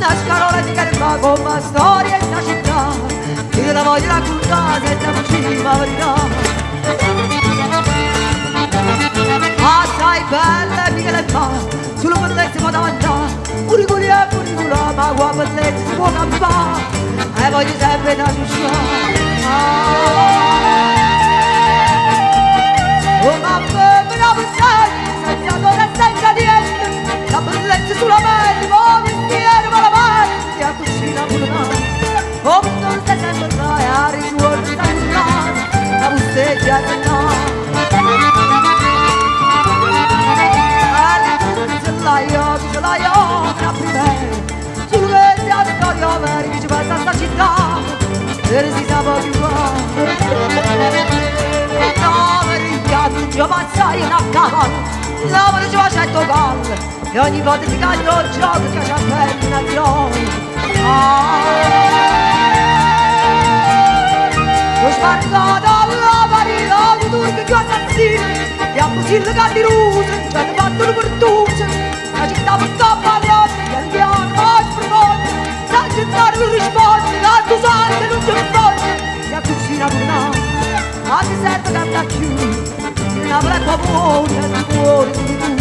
una scarola di carpa con una storia in una città, io la voglio raccontare senza fucile la verità. Assai bella e mica le fa, sulla bellezza può davanti, curicoli e curicula, ma qua bellezza si può campare, e voglio sempre da oh mamma, me la pensai, senza donna e senza niente, la bellezza sulla pelle, ma vestiere ma la mano, ti ha cucina pure me. Oh, non stai sempre là, e a risuono stai là, la busteggia è là. Ce l'hai io, tra me, sul verde a storia vera, che ci passa sta città, e si sa più qua. Io mazzai una cavallo, lavoro ci faccio cavallo, e ogni volta ti cagno il gioco che ci aspetta una chioma. Ho sbarcato alla marina di turchi che assassini, ti ha fusillo canti ruse, ci hanno fatto le pertucce, la città per cappallotti, gli andiamo poi sprofonda, la città non risponde, l'altro sangue non ci risponde, ti ha cucinato una, anche se ti canta più. La tua buona, il cuore di tu.